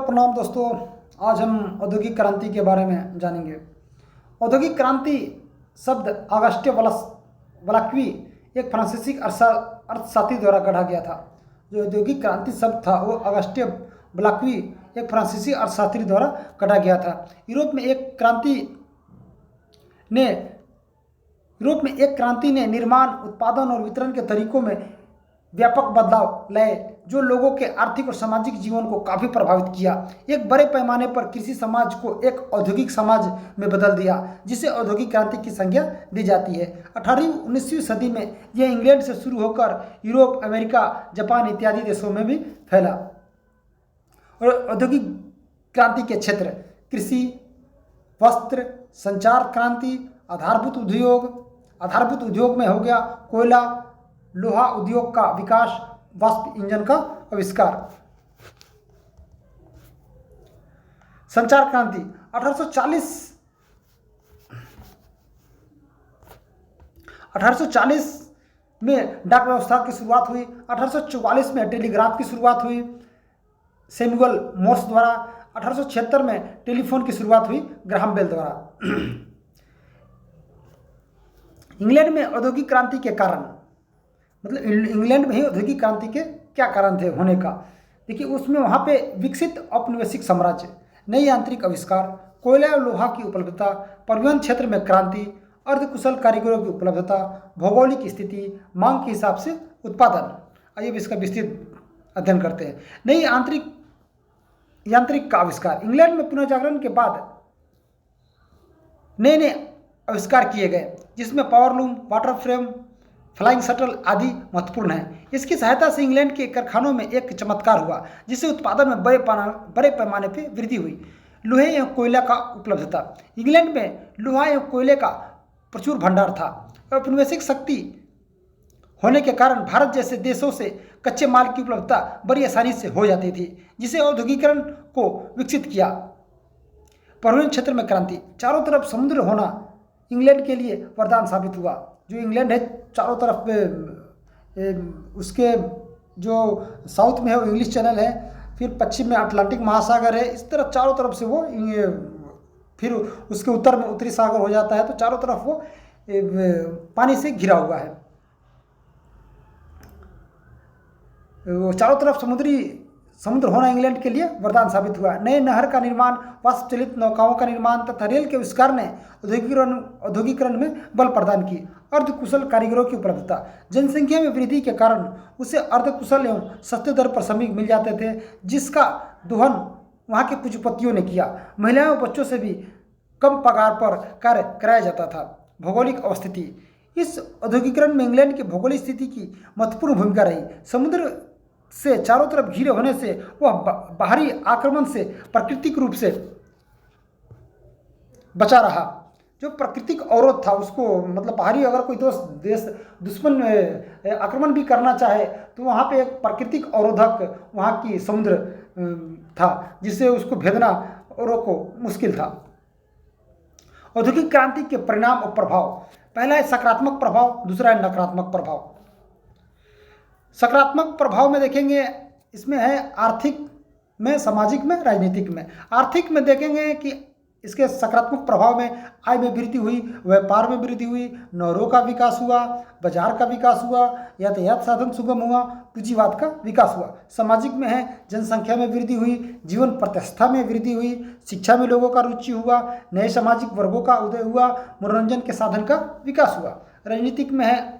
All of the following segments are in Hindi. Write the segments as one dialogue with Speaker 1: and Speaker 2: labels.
Speaker 1: प्रणाम दोस्तों। आज हम औद्योगिक क्रांति के बारे में जानेंगे। औद्योगिक क्रांति शब्द ऑगस्टे वलाक्वी एक फ्रांसीसी अर्थशास्त्री द्वारा गढ़ा गया था। जो औद्योगिक क्रांति शब्द था वो ऑगस्टे वलाक्वी एक फ्रांसीसी अर्थशास्त्री द्वारा गढ़ा गया था। यूरोप में एक क्रांति ने निर्माण, उत्पादन और वितरण के तरीकों में व्यापक बदलाव लाए जो लोगों के आर्थिक और सामाजिक जीवन को काफ़ी प्रभावित किया। एक बड़े पैमाने पर कृषि समाज को एक औद्योगिक समाज में बदल दिया, जिसे औद्योगिक क्रांति की संज्ञा दी जाती है। 18वीं-19वीं सदी में यह इंग्लैंड से शुरू होकर यूरोप, अमेरिका, जापान इत्यादि देशों में भी फैला। और औद्योगिक क्रांति के क्षेत्र कृषि, वस्त्र, संचार क्रांति, आधारभूत उद्योग में हो गया कोयला, लोहा उद्योग का विकास, वाष्प इंजन का आविष्कार। संचार क्रांति 1840 में डाक व्यवस्था की शुरुआत हुई। 1844 में टेलीग्राफ की शुरुआत हुई सैमुअल मोर्स द्वारा। 1876 में टेलीफोन की शुरुआत हुई ग्राहम बेल द्वारा। इंग्लैंड में औद्योगिक क्रांति के कारण, मतलब इंग्लैंड में ही औद्योगिक क्रांति के क्या कारण थे होने का, देखिए उसमें वहाँ पे विकसित औपनिवेशिक साम्राज्य, नई यांत्रिक आविष्कार, कोयला और लोहा की उपलब्धता, परिवहन क्षेत्र में क्रांति, अर्धकुशल कारीगरों की उपलब्धता, भौगोलिक स्थिति, मांग के हिसाब से उत्पादन। आइए अब इसका विस्तृत अध्ययन करते हैं। नई यांत्रिक का आविष्कार। इंग्लैंड में पुनर्जागरण के बाद नए नए आविष्कार किए गए, जिसमें power loom, water frame, flying shuttle आदि महत्वपूर्ण है। इसकी सहायता से इंग्लैंड के कारखानों में एक चमत्कार हुआ, जिससे उत्पादन में बड़े पैमाने पर वृद्धि हुई। लोहे एवं कोयला का उपलब्धता। इंग्लैंड में लोहा एवं कोयले का प्रचुर भंडार था। औपनिवेशिक शक्ति होने के कारण भारत जैसे देशों से कच्चे माल की उपलब्धता बड़ी आसानी से हो जाती थी, जिसे औद्योगिकरण को विकसित किया। परिवहन क्षेत्र में क्रांति। चारों तरफ समुद्र होना इंग्लैंड के लिए वरदान साबित हुआ। जो इंग्लैंड है चारों तरफ उसके जो साउथ में है वो इंग्लिश चैनल है, फिर पश्चिम में अटलांटिक महासागर है, इस तरह चारों तरफ से वो, फिर उसके उत्तर में उत्तरी सागर हो जाता है, तो चारों तरफ वो पानी से घिरा हुआ है। चारों तरफ समुद्र होना इंग्लैंड के लिए वरदान साबित हुआ। नए नहर का निर्माण, वाष्प चलित नौकाओं का निर्माण तथा रेल के आविष्कार ने औद्योगिकरण में बल प्रदान की। अर्धकुशल कारीगरों की उपलब्धता। जनसंख्या में वृद्धि के कारण उसे अर्धकुशल एवं सस्ते दर पर श्रमिक मिल जाते थे, जिसका दोहन वहाँ के पूंजीपतियों ने किया। महिलाओं और बच्चों से भी कम पगार पर कार्य कराया जाता था। भौगोलिक अवस्थिति। इस औद्योगिकरण में इंग्लैंड की भौगोलिक स्थिति की महत्वपूर्ण भूमिका रही। समुद्र से चारों तरफ घिरे होने से वह बाहरी आक्रमण से प्राकृतिक रूप से बचा रहा। जो प्राकृतिक अवरोध था उसको, मतलब बाहरी अगर कोई देश दुश्मन आक्रमण भी करना चाहे तो वहाँ पे एक प्राकृतिक अवरोधक वहाँ की समुद्र था, जिससे उसको भेदना औरों को मुश्किल था। औद्योगिक क्रांति के परिणाम और प्रभाव। पहला है सकारात्मक प्रभाव, दूसरा है नकारात्मक प्रभाव। सकारात्मक प्रभाव में देखेंगे, इसमें है आर्थिक में, सामाजिक में, राजनीतिक में। आर्थिक में देखेंगे कि इसके सकारात्मक प्रभाव में आय में वृद्धि हुई, व्यापार में वृद्धि हुई, नहरों का विकास हुआ, बाजार का विकास हुआ, यातायात साधन सुगम हुआ, पूंजीवाद का विकास हुआ। सामाजिक में है जनसंख्या में वृद्धि हुई, जीवन प्रतिष्ठा में वृद्धि हुई, शिक्षा में लोगों का रुचि हुआ, नए सामाजिक वर्गों का उदय हुआ, मनोरंजन के साधन का विकास हुआ। राजनीतिक में है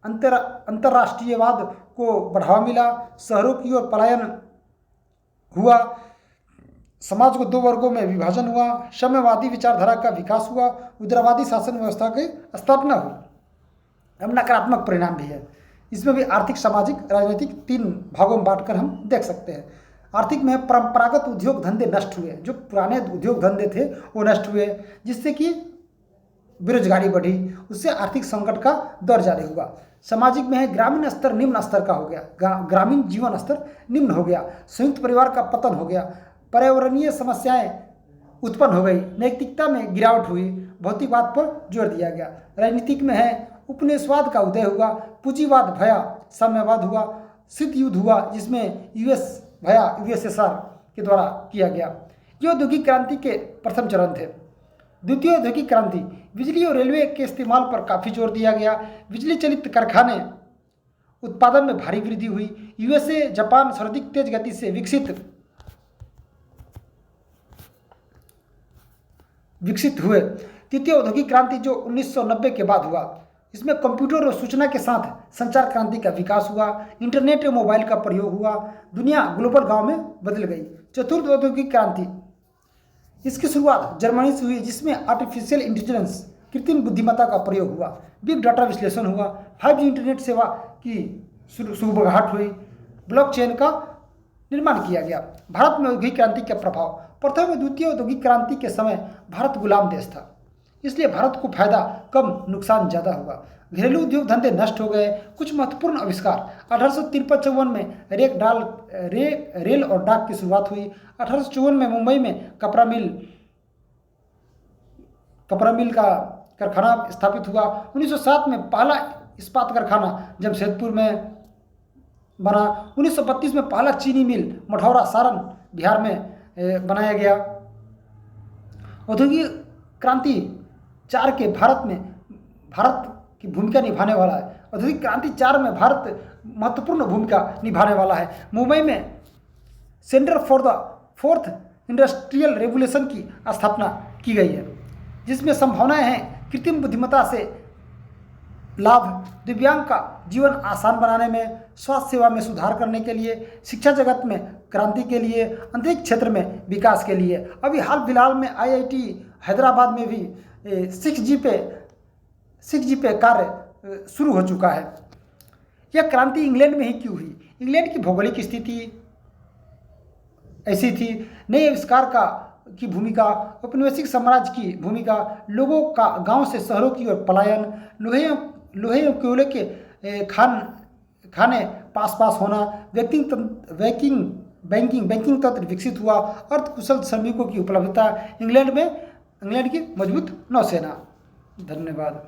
Speaker 1: अंतर्राष्ट्रीयवाद को बढ़ावा मिला, शहरों की ओर पलायन हुआ, समाज को दो वर्गों में विभाजन हुआ, साम्यवादी विचारधारा का विकास हुआ, उदारवादी शासन व्यवस्था की स्थापना हुई। अब नकारात्मक परिणाम भी है। इसमें भी आर्थिक, सामाजिक, राजनीतिक तीन भागों में बांटकर हम देख सकते हैं। आर्थिक में परंपरागत उद्योग धंधे नष्ट हुए। जो पुराने उद्योग धंधे थे वो नष्ट हुए, जिससे कि बेरोजगारी बढ़ी, उससे आर्थिक संकट का दौर जारी हुआ। सामाजिक में है ग्रामीण स्तर निम्न स्तर का हो गया, ग्रामीण जीवन स्तर निम्न हो गया, संयुक्त परिवार का पतन हो गया, पर्यावरणीय समस्याएं उत्पन्न हो गई, नैतिकता में गिरावट हुई, भौतिकवाद पर जोर दिया गया। राजनीतिक में है उपनिवेशवाद का उदय हुआ, पूंजीवाद भया, साम्यवाद हुआ, शीत युद्ध हुआ जिसमें यूएस भया यूएसएसआर के द्वारा किया गया। ये औद्योगिक क्रांति के प्रथम चरण थे। द्वितीय औद्योगिक क्रांति, बिजली और रेलवे के इस्तेमाल पर काफ़ी जोर दिया गया। बिजली चलित कारखाने उत्पादन में भारी वृद्धि हुई। यूएसए, जापान सर्वाधिक तेज गति से विकसित हुए। तृतीय औद्योगिक क्रांति जो 1990 के बाद हुआ, इसमें कंप्यूटर और सूचना के साथ संचार क्रांति का विकास हुआ। इंटरनेट और मोबाइल का प्रयोग हुआ। दुनिया ग्लोबल गांव में बदल गई। चतुर्थ औद्योगिक क्रांति, इसकी शुरुआत जर्मनी से हुई, जिसमें आर्टिफिशियल इंटेलिजेंस कृत्रिम बुद्धिमत्ता का प्रयोग हुआ। बिग डाटा विश्लेषण हुआ। 5G इंटरनेट सेवा की सुबगाहट हुई। ब्लॉकचेन का निर्माण किया गया। भारत में औद्योगिक क्रांति का प्रभाव, प्रथम और द्वितीय औद्योगिक क्रांति के समय भारत गुलाम देश था, इसलिए भारत को फायदा कम नुकसान ज़्यादा हुआ। घरेलू उद्योग धंधे नष्ट हो गए। कुछ महत्वपूर्ण आविष्कार, 1853 में रेल और डाक की शुरुआत हुई। 1854 में मुंबई में कपड़ा मिल का कारखाना स्थापित हुआ। 1907 में पहला इस्पात कारखाना जमशेदपुर में बना। 1932 में पहला चीनी मिल मठौरा सारण बिहार में बनाया गया। औद्योगिक क्रांति 4 के भारत की भूमिका निभाने वाला है। औद्योगिक क्रांति 4 में भारत महत्वपूर्ण भूमिका निभाने वाला है। मुंबई में centre for the fourth industrial revolution की स्थापना की गई है, जिसमें संभावनाएं हैं कृत्रिम बुद्धिमत्ता से लाभ, दिव्यांग का जीवन आसान बनाने में, स्वास्थ्य सेवा में सुधार करने के लिए, शिक्षा जगत में क्रांति के लिए, अंतरिक्ष क्षेत्र में विकास के लिए। अभी हाल फिलहाल में IIT हैदराबाद में भी 6G पे कार्य शुरू हो चुका है। यह क्रांति इंग्लैंड में ही क्यों हुई? इंग्लैंड की भौगोलिक स्थिति ऐसी थी। नए आविष्कार की भूमिका, औपनिवेशिक साम्राज्य की भूमिका, लोगों का गांव से शहरों की ओर पलायन, लोहे और कोयले के खाने पास होना, बैंकिंग तंत्र विकसित हुआ, अर्धकुशल श्रमिकों की उपलब्धता, इंग्लैंड की मजबूत नौसेना। धन्यवाद।